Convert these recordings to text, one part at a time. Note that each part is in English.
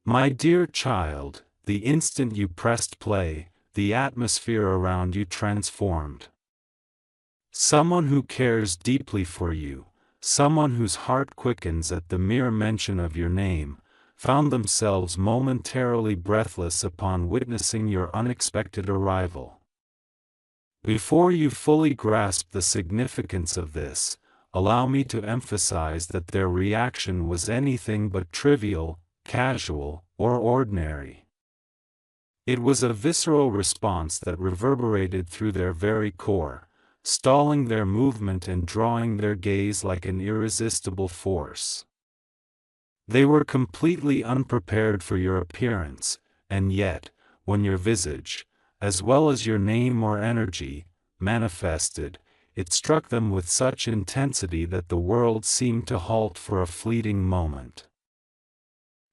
My dear child, the instant you pressed play, the atmosphere around you transformed. Someone who cares deeply for you, someone whose heart quickens at the mere mention of your name, found themselves momentarily breathless upon witnessing your unexpected arrival. Before you fully grasp the significance of this, allow me to emphasize that their reaction was anything but trivial, casual, or ordinary. It was a visceral response that reverberated through their very core, stalling their movement and drawing their gaze like an irresistible force. They were completely unprepared for your appearance, and yet, when your visage, as well as your name or energy, manifested, it struck them with such intensity that the world seemed to halt for a fleeting moment.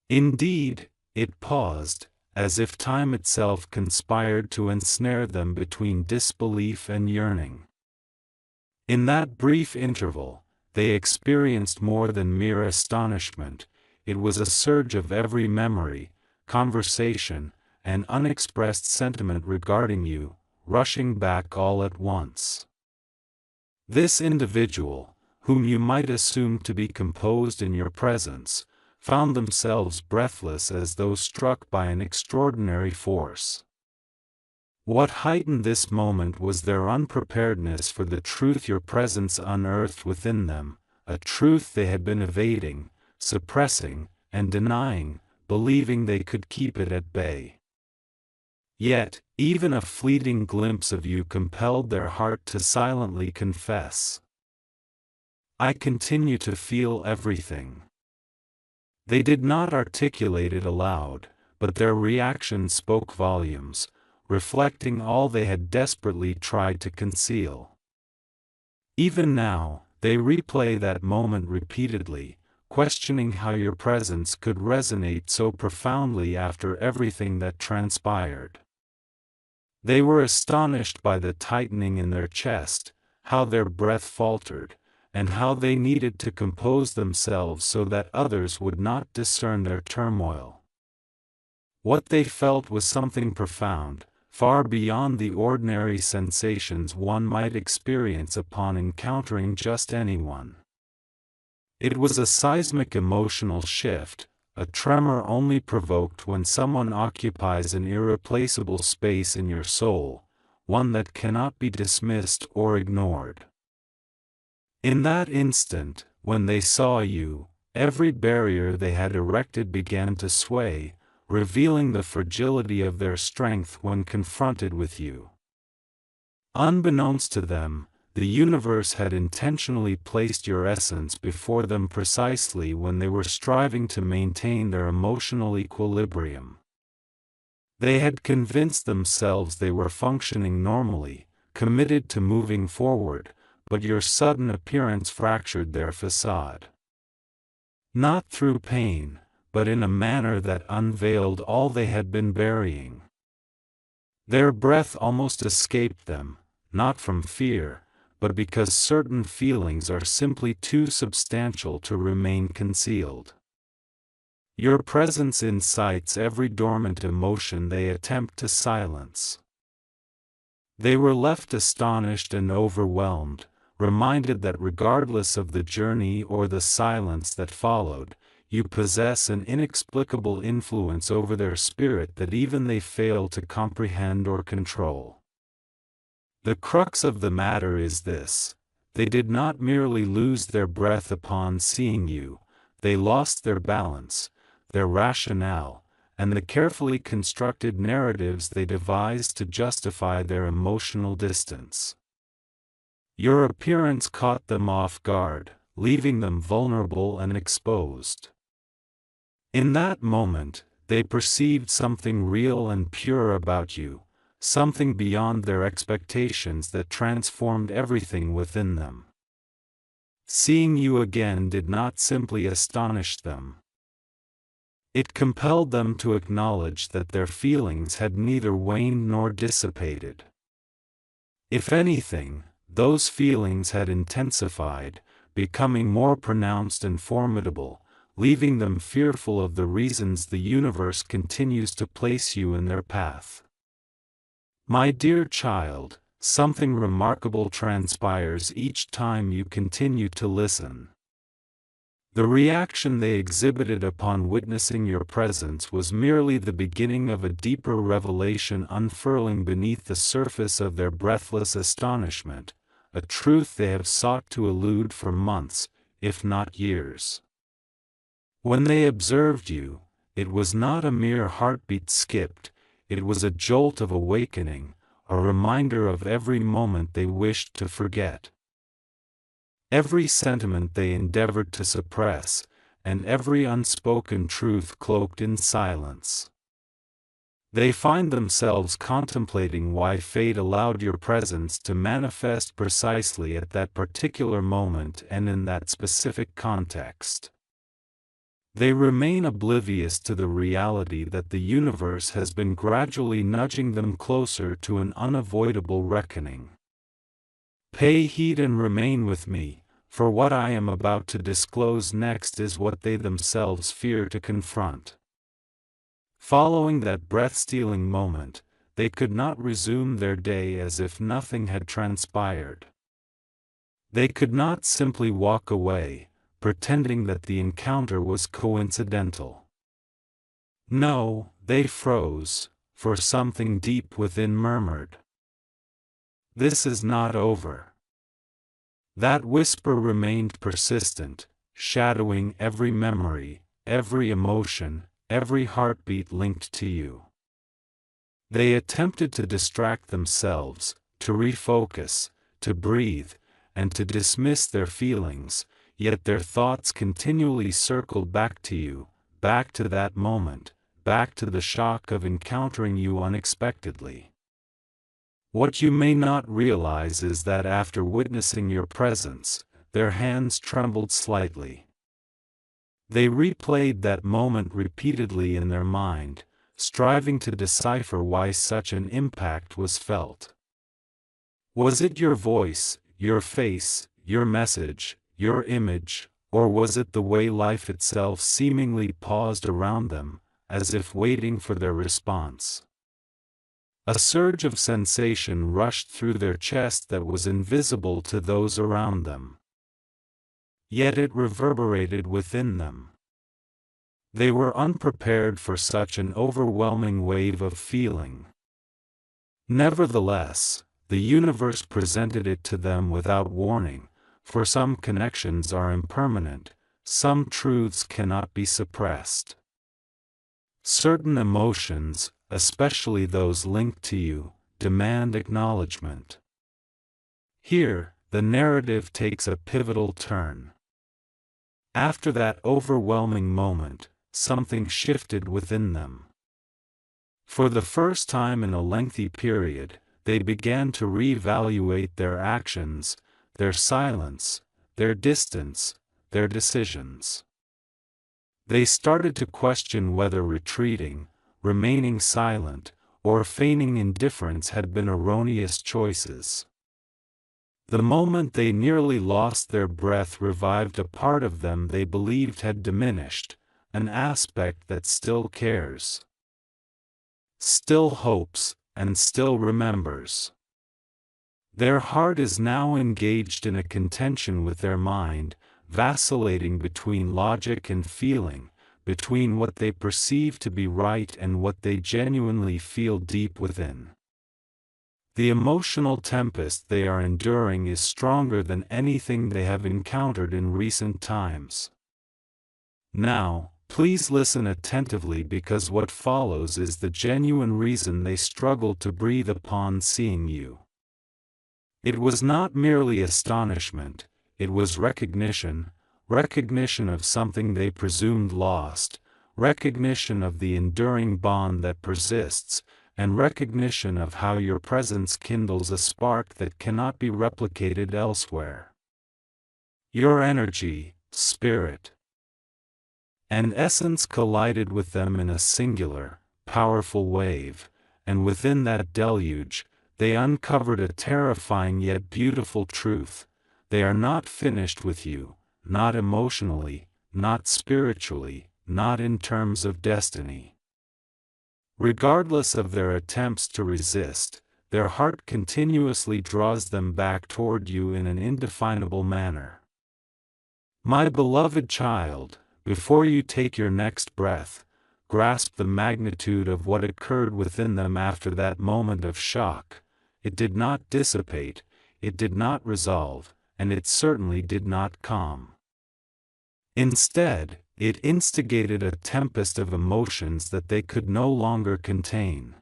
Indeed, it paused, as if time itself conspired to ensnare them between disbelief and yearning. In that brief interval, they experienced more than mere astonishment. It was a surge of every memory, conversation, and unexpressed sentiment regarding you, rushing back all at once. This individual, whom you might assume to be composed in your presence, found themselves breathless as though struck by an extraordinary force. What heightened this moment was their unpreparedness for the truth your presence unearthed within them, a truth they had been evading, suppressing, and denying, believing they could keep it at bay. Yet, even a fleeting glimpse of you compelled their heart to silently confess, "I continue to feel everything." They did not articulate it aloud, but their reaction spoke volumes, reflecting all they had desperately tried to conceal. Even now, they replay that moment repeatedly, questioning how your presence could resonate so profoundly after everything that transpired. They were astonished by the tightening in their chest, how their breath faltered, and how they needed to compose themselves so that others would not discern their turmoil. What they felt was something profound, far beyond the ordinary sensations one might experience upon encountering just anyone. It was a seismic emotional shift, a tremor only provoked when someone occupies an irreplaceable space in your soul, one that cannot be dismissed or ignored. In that instant, when they saw you, every barrier they had erected began to sway, revealing the fragility of their strength when confronted with you. Unbeknownst to them, the universe had intentionally placed your essence before them precisely when they were striving to maintain their emotional equilibrium. They had convinced themselves they were functioning normally, committed to moving forward, but your sudden appearance fractured their facade. Not through pain, but in a manner that unveiled all they had been burying. Their breath almost escaped them, not from fear, but because certain feelings are simply too substantial to remain concealed. Your presence incites every dormant emotion they attempt to silence. They were left astonished and overwhelmed, reminded that regardless of the journey or the silence that followed, you possess an inexplicable influence over their spirit that even they fail to comprehend or control. The crux of the matter is this: they did not merely lose their breath upon seeing you, they lost their balance, their rationale, and the carefully constructed narratives they devised to justify their emotional distance. Your appearance caught them off guard, leaving them vulnerable and exposed. In that moment, they perceived something real and pure about you, something beyond their expectations that transformed everything within them. Seeing you again did not simply astonish them. It compelled them to acknowledge that their feelings had neither waned nor dissipated. If anything, those feelings had intensified, becoming more pronounced and formidable, leaving them fearful of the reasons the universe continues to place you in their path. My dear child, something remarkable transpires each time you continue to listen. The reaction they exhibited upon witnessing your presence was merely the beginning of a deeper revelation unfurling beneath the surface of their breathless astonishment, a truth they have sought to elude for months, if not years. When they observed you, it was not a mere heartbeat skipped, it was a jolt of awakening, a reminder of every moment they wished to forget. Every sentiment they endeavored to suppress, and every unspoken truth cloaked in silence. They find themselves contemplating why fate allowed your presence to manifest precisely at that particular moment and in that specific context. They remain oblivious to the reality that the universe has been gradually nudging them closer to an unavoidable reckoning. Pay heed and remain with me, for what I am about to disclose next is what they themselves fear to confront. Following that breath-stealing moment, they could not resume their day as if nothing had transpired. They could not simply walk away, pretending that the encounter was coincidental. No, they froze, for something deep within murmured, "This is not over." That whisper remained persistent, shadowing every memory, every emotion, every heartbeat linked to you. They attempted to distract themselves, to refocus, to breathe, and to dismiss their feelings, yet their thoughts continually circled back to you, back to that moment, back to the shock of encountering you unexpectedly. What you may not realize is that after witnessing your presence, their hands trembled slightly. They replayed that moment repeatedly in their mind, striving to decipher why such an impact was felt. Was it your voice, your face, your message, your image, or was it the way life itself seemingly paused around them, as if waiting for their response? A surge of sensation rushed through their chest that was invisible to those around them. Yet it reverberated within them. They were unprepared for such an overwhelming wave of feeling. Nevertheless, the universe presented it to them without warning, for some connections are impermanent, some truths cannot be suppressed. Certain emotions, especially those linked to you, demand acknowledgement. Here, the narrative takes a pivotal turn. After that overwhelming moment, something shifted within them. For the first time in a lengthy period, they began to reevaluate their actions, their silence, their distance, their decisions. They started to question whether retreating, remaining silent, or feigning indifference had been erroneous choices. The moment they nearly lost their breath revived a part of them they believed had diminished, an aspect that still cares, still hopes, and still remembers. Their heart is now engaged in a contention with their mind, vacillating between logic and feeling, between what they perceive to be right and what they genuinely feel deep within. The emotional tempest they are enduring is stronger than anything they have encountered in recent times. Now, please listen attentively because what follows is the genuine reason they struggled to breathe upon seeing you. It was not merely astonishment, it was recognition of something they presumed lost, recognition of the enduring bond that persists, and recognition of how your presence kindles a spark that cannot be replicated elsewhere. Your energy, spirit, and essence collided with them in a singular, powerful wave, and within that deluge, they uncovered a terrifying yet beautiful truth: they are not finished with you, not emotionally, not spiritually, not in terms of destiny. Regardless of their attempts to resist, their heart continuously draws them back toward you in an indefinable manner. My beloved child, before you take your next breath, grasp the magnitude of what occurred within them after that moment of shock. It did not dissipate, it did not resolve, and it certainly did not calm. Instead, it instigated a tempest of emotions that they could no longer contain.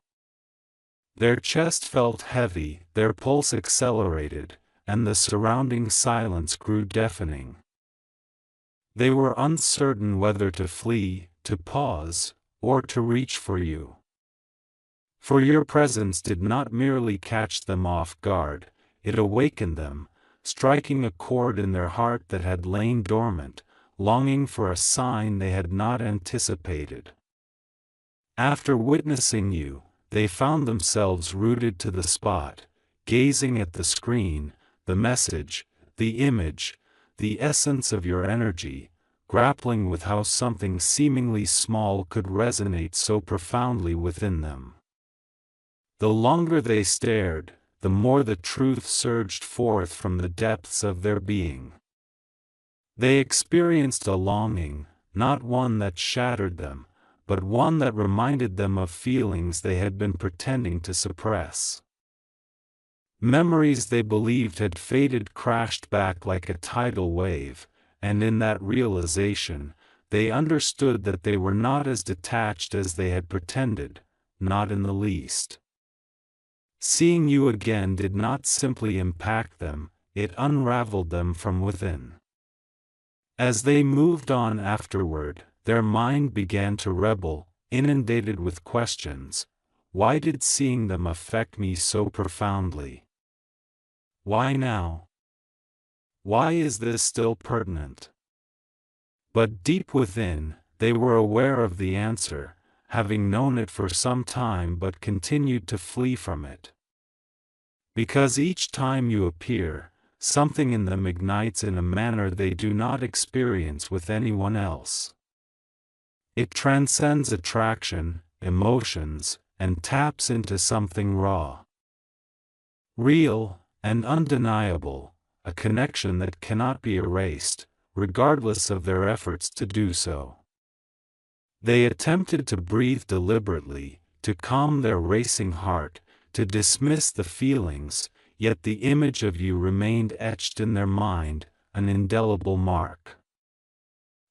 Their chest felt heavy, their pulse accelerated, and the surrounding silence grew deafening. They were uncertain whether to flee, to pause, or to reach for you. For your presence did not merely catch them off guard, it awakened them, striking a chord in their heart that had lain dormant, longing for a sign they had not anticipated. After witnessing you, they found themselves rooted to the spot, gazing at the screen, the message, the image, the essence of your energy, grappling with how something seemingly small could resonate so profoundly within them. The longer they stared, the more the truth surged forth from the depths of their being. They experienced a longing, not one that shattered them, but one that reminded them of feelings they had been pretending to suppress. Memories they believed had faded crashed back like a tidal wave, and in that realization, they understood that they were not as detached as they had pretended, not in the least. Seeing you again did not simply impact them, it unraveled them from within. As they moved on afterward, their mind began to rebel, inundated with questions. Why did seeing them affect me so profoundly? Why now? Why is this still pertinent? But deep within, they were aware of the answer, having known it for some time but continued to flee from it. Because each time you appear, something in them ignites in a manner they do not experience with anyone else. It transcends attraction, emotions, and taps into something raw, real, and undeniable, a connection that cannot be erased, regardless of their efforts to do so. They attempted to breathe deliberately, to calm their racing heart, to dismiss the feelings, yet the image of you remained etched in their mind, an indelible mark.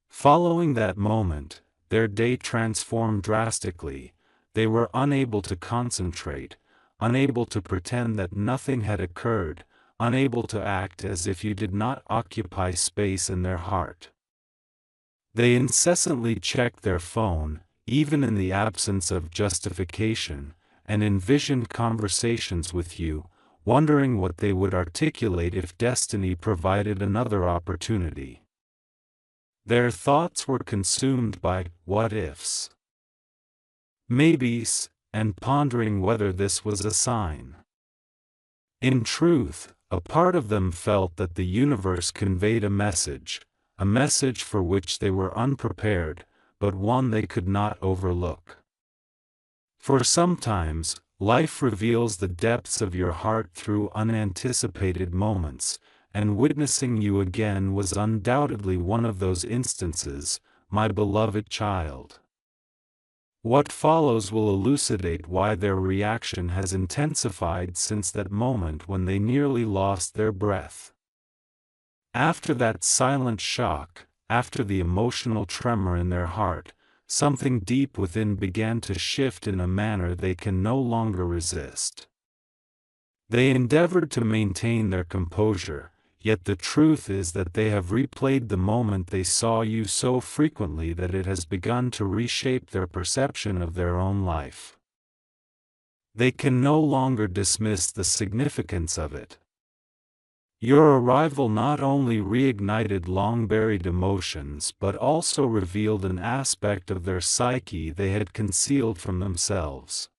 Following that moment, their day transformed drastically. They were unable to concentrate, unable to pretend that nothing had occurred, unable to act as if you did not occupy space in their heart. They incessantly checked their phone, even in the absence of justification, and envisioned conversations with you, wondering what they would articulate if destiny provided another opportunity. Their thoughts were consumed by what-ifs, maybes, and pondering whether this was a sign. In truth, a part of them felt that the universe conveyed a message for which they were unprepared, but one they could not overlook. For sometimes, life reveals the depths of your heart through unanticipated moments, and witnessing you again was undoubtedly one of those instances, my beloved child. What follows will elucidate why their reaction has intensified since that moment when they nearly lost their breath. After that silent shock, after the emotional tremor in their heart, something deep within began to shift in a manner they can no longer resist. They endeavored to maintain their composure, yet the truth is that they have replayed the moment they saw you so frequently that it has begun to reshape their perception of their own life. They can no longer dismiss the significance of it. Your arrival not only reignited long-buried emotions but also revealed an aspect of their psyche they had concealed from themselves.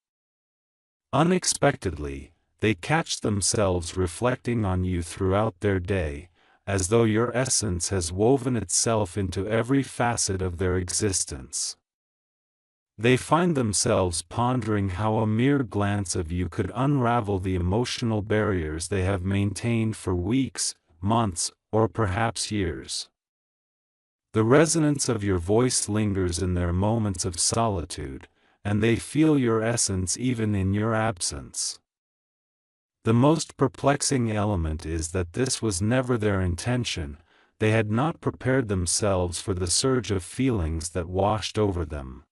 Unexpectedly, they catch themselves reflecting on you throughout their day, as though your essence has woven itself into every facet of their existence. They find themselves pondering how a mere glance of you could unravel the emotional barriers they have maintained for weeks, months, or perhaps years. The resonance of your voice lingers in their moments of solitude, and they feel your essence even in your absence. The most perplexing element is that this was never their intention. They had not prepared themselves for the surge of feelings that washed over them.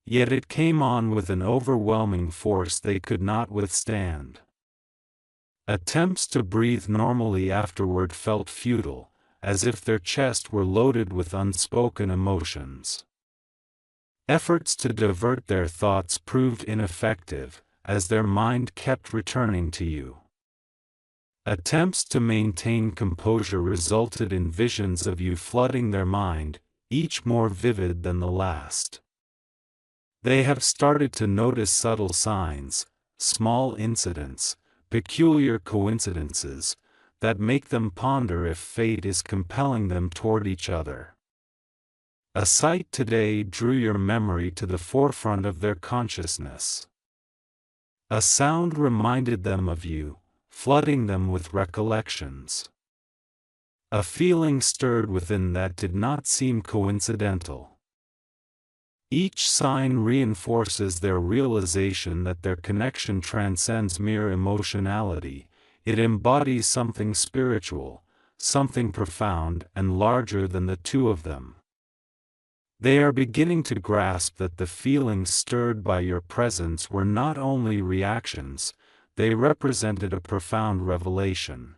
Yet it came on with an overwhelming force they could not withstand. Attempts to breathe normally afterward felt futile, as if their chest were loaded with unspoken emotions. Efforts to divert their thoughts proved ineffective, as their mind kept returning to you. Attempts to maintain composure resulted in visions of you flooding their mind, each more vivid than the last. They have started to notice subtle signs, small incidents, peculiar coincidences, that make them ponder if fate is compelling them toward each other. A sight today drew your memory to the forefront of their consciousness. A sound reminded them of you, flooding them with recollections. A feeling stirred within that did not seem coincidental. Each sign reinforces their realization that their connection transcends mere emotionality. It embodies something spiritual, something profound and larger than the two of them. They are beginning to grasp that the feelings stirred by your presence were not only reactions, they represented a profound revelation.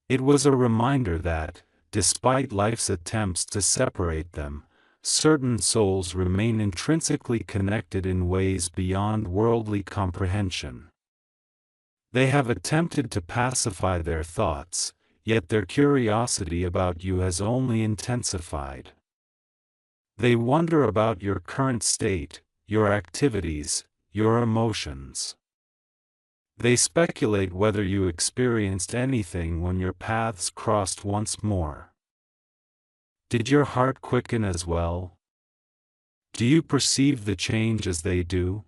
It was a reminder that, despite life's attempts to separate them, certain souls remain intrinsically connected in ways beyond worldly comprehension. They have attempted to pacify their thoughts, yet their curiosity about you has only intensified. They wonder about your current state, your activities, your emotions. They speculate whether you experienced anything when your paths crossed once more. Did your heart quicken as well? Do you perceive the change as they do?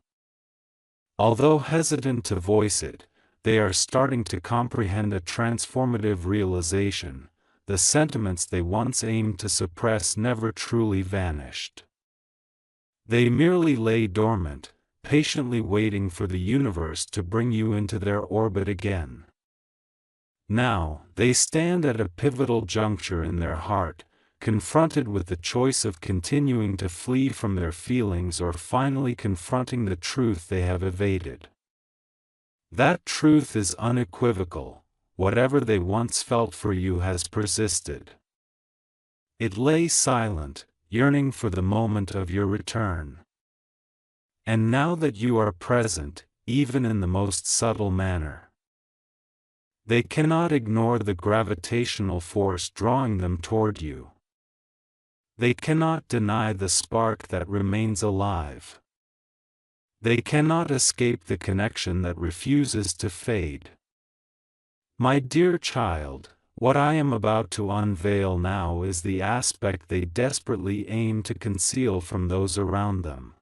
Although hesitant to voice it, they are starting to comprehend a transformative realization. The sentiments they once aimed to suppress never truly vanished. They merely lay dormant, patiently waiting for the universe to bring you into their orbit again. Now, they stand at a pivotal juncture in their heart, confronted with the choice of continuing to flee from their feelings or finally confronting the truth they have evaded. That truth is unequivocal: whatever they once felt for you has persisted. It lay silent, yearning for the moment of your return. And now that you are present, even in the most subtle manner, they cannot ignore the gravitational force drawing them toward you. They cannot deny the spark that remains alive. They cannot escape the connection that refuses to fade. My dear child, what I am about to unveil now is the aspect they desperately aim to conceal from those around them.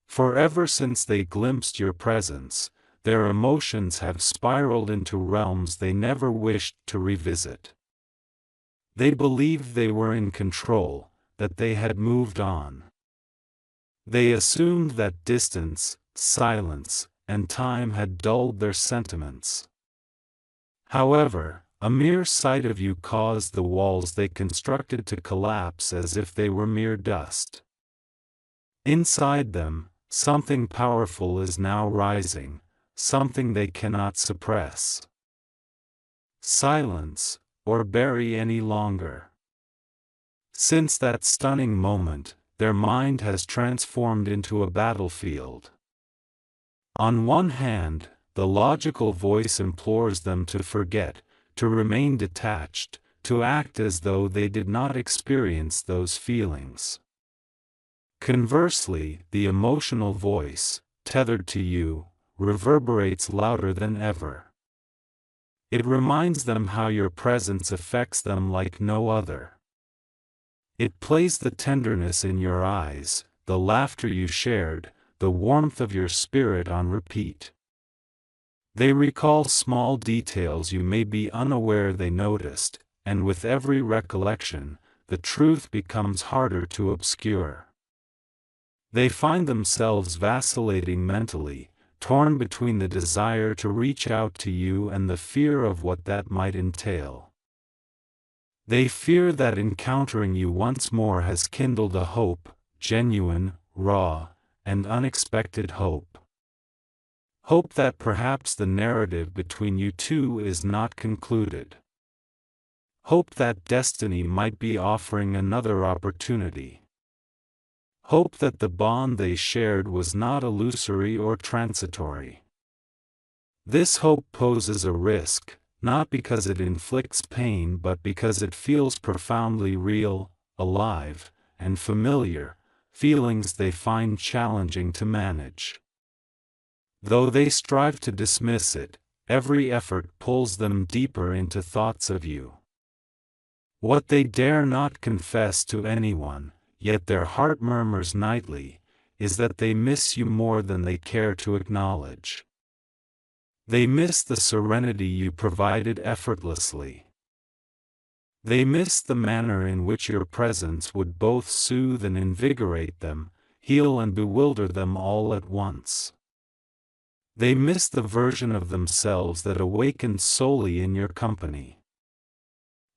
For ever since they glimpsed your presence, their emotions have spiraled into realms they never wished to revisit. They believed they were in control, that they had moved on. They assumed that distance, silence, and time had dulled their sentiments. However, a mere sight of you caused the walls they constructed to collapse as if they were mere dust. Inside them, something powerful is now rising, something they cannot suppress, silence, or bury any longer. Since that stunning moment, their mind has transformed into a battlefield. On one hand, the logical voice implores them to forget, to remain detached, to act as though they did not experience those feelings. Conversely, the emotional voice, tethered to you, reverberates louder than ever. It reminds them how your presence affects them like no other. It plays the tenderness in your eyes, the laughter you shared, the warmth of your spirit on repeat. They recall small details you may be unaware they noticed, and with every recollection, the truth becomes harder to obscure. They find themselves vacillating mentally, torn between the desire to reach out to you and the fear of what that might entail. They fear that encountering you once more has kindled a hope, genuine, raw, and unexpected hope. Hope that perhaps the narrative between you two is not concluded. Hope that destiny might be offering another opportunity. Hope that the bond they shared was not illusory or transitory. This hope poses a risk, not because it inflicts pain but because it feels profoundly real, alive, and familiar, feelings they find challenging to manage. Though they strive to dismiss it, every effort pulls them deeper into thoughts of you. What they dare not confess to anyone, yet their heart murmurs nightly, is that they miss you more than they care to acknowledge. They miss the serenity you provided effortlessly. They miss the manner in which your presence would both soothe and invigorate them, heal and bewilder them all at once. They miss the version of themselves that awakened solely in your company.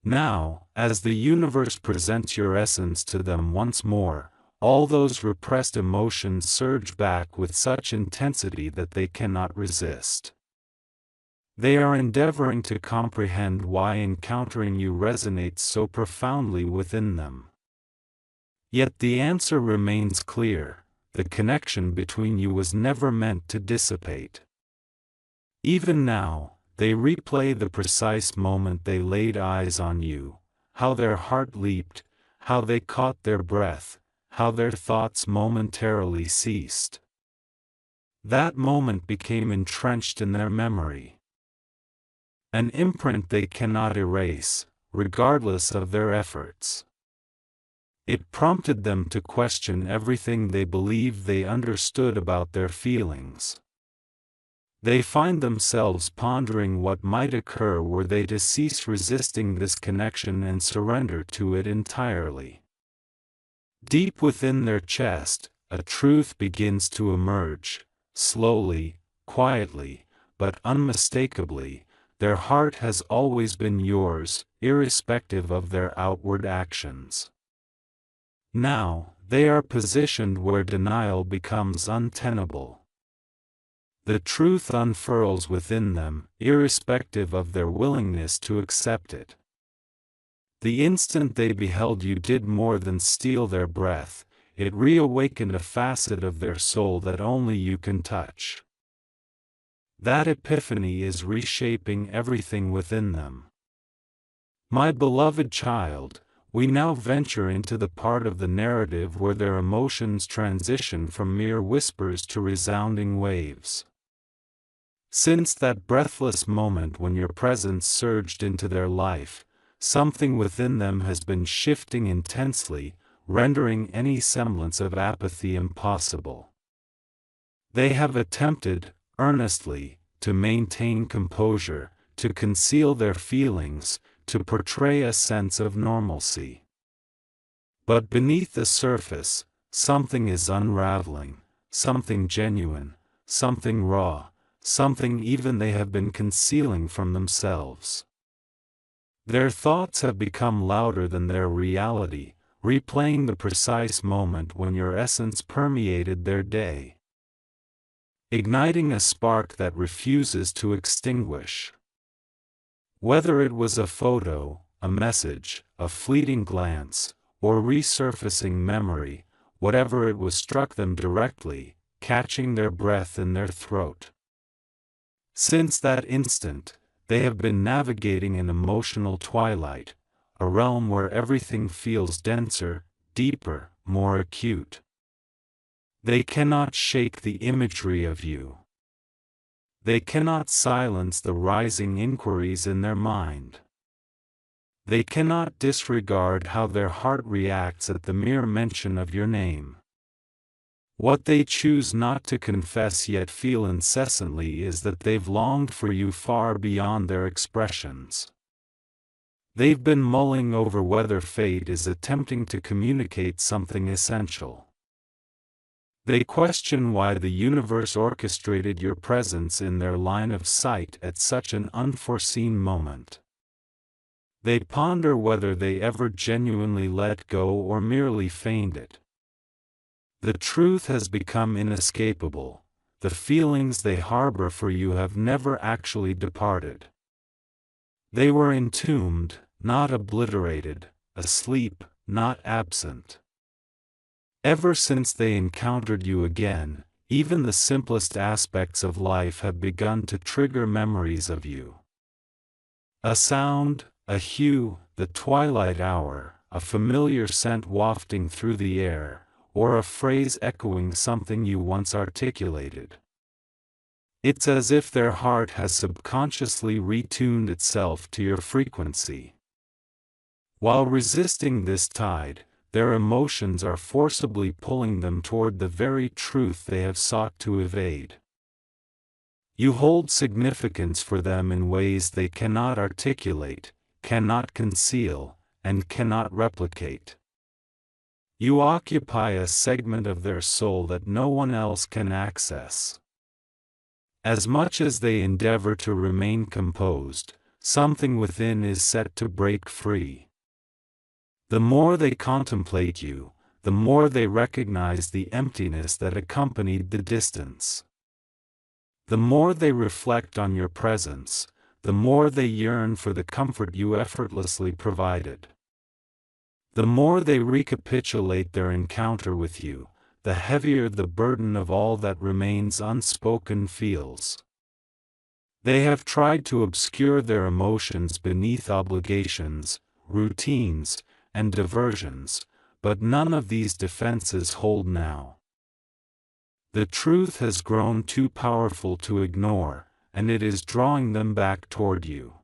Now, as the universe presents your essence to them once more, all those repressed emotions surge back with such intensity that they cannot resist. They are endeavoring to comprehend why encountering you resonates so profoundly within them. Yet the answer remains clear: the connection between you was never meant to dissipate. Even now, they replay the precise moment they laid eyes on you, how their heart leaped, how they caught their breath, how their thoughts momentarily ceased. That moment became entrenched in their memory. An imprint they cannot erase, regardless of their efforts. It prompted them to question everything they believed they understood about their feelings. They find themselves pondering what might occur were they to cease resisting this connection and surrender to it entirely. Deep within their chest, a truth begins to emerge, slowly, quietly, but unmistakably: their heart has always been yours, irrespective of their outward actions. Now, they are positioned where denial becomes untenable. The truth unfurls within them, irrespective of their willingness to accept it. The instant they beheld you did more than steal their breath, it reawakened a facet of their soul that only you can touch. That epiphany is reshaping everything within them. My beloved child, we now venture into the part of the narrative where their emotions transition from mere whispers to resounding waves. Since that breathless moment when your presence surged into their life, something within them has been shifting intensely, rendering any semblance of apathy impossible. They have attempted, earnestly, to maintain composure, to conceal their feelings, to portray a sense of normalcy. But beneath the surface, something is unraveling, something genuine, something raw, something even they have been concealing from themselves. Their thoughts have become louder than their reality, replaying the precise moment when your essence permeated their day, igniting a spark that refuses to extinguish. Whether it was a photo, a message, a fleeting glance, or resurfacing memory, whatever it was struck them directly, catching their breath in their throat. Since that instant, they have been navigating an emotional twilight, a realm where everything feels denser, deeper, more acute. They cannot shake the imagery of you. They cannot silence the rising inquiries in their mind. They cannot disregard how their heart reacts at the mere mention of your name. What they choose not to confess yet feel incessantly is that they've longed for you far beyond their expressions. They've been mulling over whether fate is attempting to communicate something essential. They question why the universe orchestrated your presence in their line of sight at such an unforeseen moment. They ponder whether they ever genuinely let go or merely feigned it. The truth has become inescapable. The feelings they harbor for you have never actually departed. They were entombed, not obliterated, asleep, not absent. Ever since they encountered you again, even the simplest aspects of life have begun to trigger memories of you. A sound, a hue, the twilight hour, a familiar scent wafting through the air, or a phrase echoing something you once articulated. It's as if their heart has subconsciously retuned itself to your frequency. While resisting this tide, their emotions are forcibly pulling them toward the very truth they have sought to evade. You hold significance for them in ways they cannot articulate, cannot conceal, and cannot replicate. You occupy a segment of their soul that no one else can access. As much as they endeavor to remain composed, something within is set to break free. The more they contemplate you, the more they recognize the emptiness that accompanied the distance. The more they reflect on your presence, the more they yearn for the comfort you effortlessly provided. The more they recapitulate their encounter with you, the heavier the burden of all that remains unspoken feels. They have tried to obscure their emotions beneath obligations, routines, and diversions, but none of these defenses hold now. The truth has grown too powerful to ignore, and it is drawing them back toward you.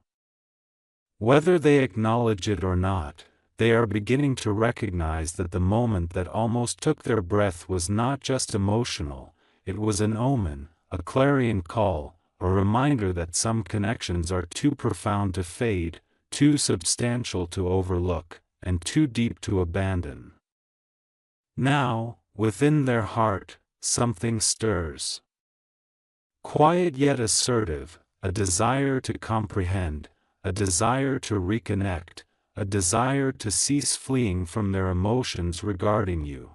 Whether they acknowledge it or not, they are beginning to recognize that the moment that almost took their breath was not just emotional, it was an omen, a clarion call, a reminder that some connections are too profound to fade, too substantial to overlook, and too deep to abandon. Now, within their heart, something stirs. Quiet yet assertive, a desire to comprehend, a desire to reconnect, a desire to cease fleeing from their emotions regarding you.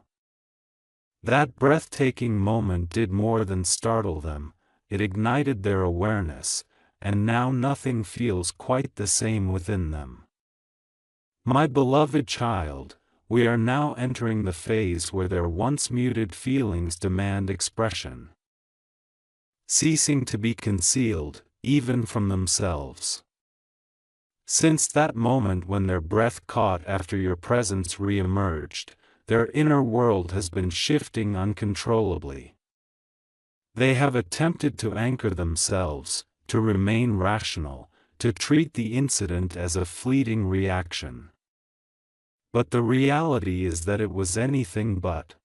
That breathtaking moment did more than startle them, it ignited their awareness, and now nothing feels quite the same within them. My beloved child, we are now entering the phase where their once muted feelings demand expression. Ceasing to be concealed, even from themselves. Since that moment when their breath caught after your presence re-emerged, their inner world has been shifting uncontrollably. They have attempted to anchor themselves, to remain rational, to treat the incident as a fleeting reaction. But the reality is that it was anything but.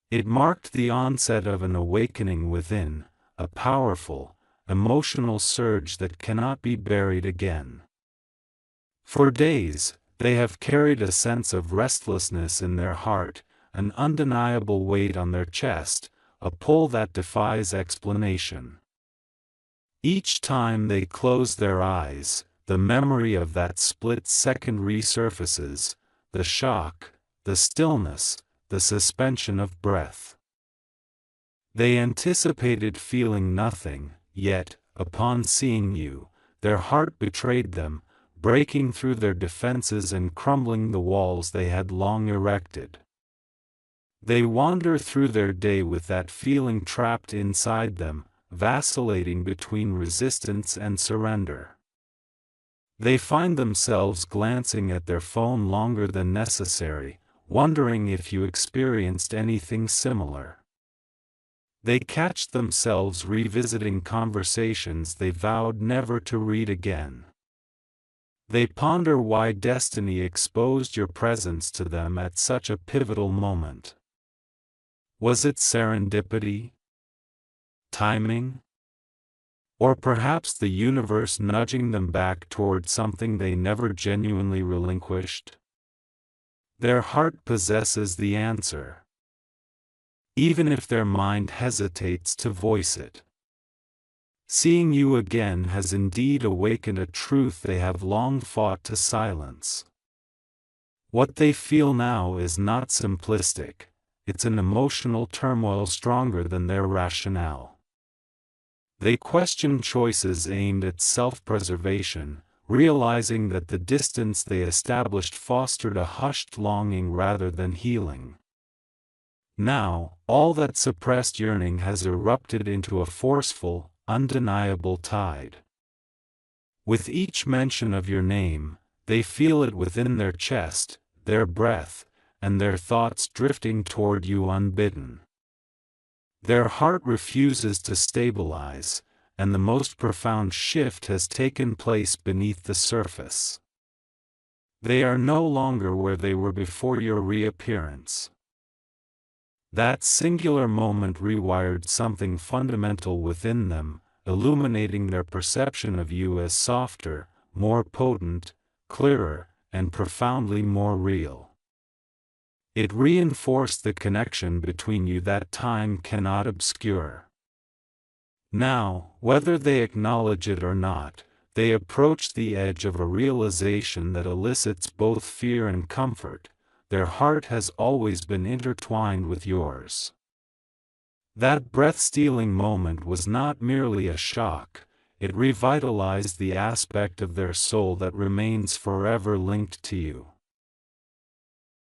It marked the onset of an awakening within, a powerful, emotional surge that cannot be buried again. For days, they have carried a sense of restlessness in their heart, an undeniable weight on their chest, a pull that defies explanation. Each time they close their eyes, the memory of that split second resurfaces, the shock, the stillness, the suspension of breath. They anticipated feeling nothing, yet, upon seeing you, their heart betrayed them, breaking through their defenses and crumbling the walls they had long erected. They wander through their day with that feeling trapped inside them, vacillating between resistance and surrender. They find themselves glancing at their phone longer than necessary, wondering if you experienced anything similar. They catch themselves revisiting conversations they vowed never to read again. They ponder why destiny exposed your presence to them at such a pivotal moment. Was it serendipity? Timing? Or perhaps the universe nudging them back toward something they never genuinely relinquished? Their heart possesses the answer, even if their mind hesitates to voice it. Seeing you again has indeed awakened a truth they have long fought to silence. What they feel now is not simplistic, it's an emotional turmoil stronger than their rationale. They question choices aimed at self-preservation, realizing that the distance they established fostered a hushed longing rather than healing. Now, all that suppressed yearning has erupted into a forceful, undeniable tide. With each mention of your name, they feel it within their chest, their breath, and their thoughts drifting toward you unbidden. Their heart refuses to stabilize, and the most profound shift has taken place beneath the surface. They are no longer where they were before your reappearance. That singular moment rewired something fundamental within them, illuminating their perception of you as softer, more potent, clearer, and profoundly more real. It reinforced the connection between you that time cannot obscure. Now, whether they acknowledge it or not, they approach the edge of a realization that elicits both fear and comfort. Their heart has always been intertwined with yours. That breath-stealing moment was not merely a shock, it revitalized the aspect of their soul that remains forever linked to you.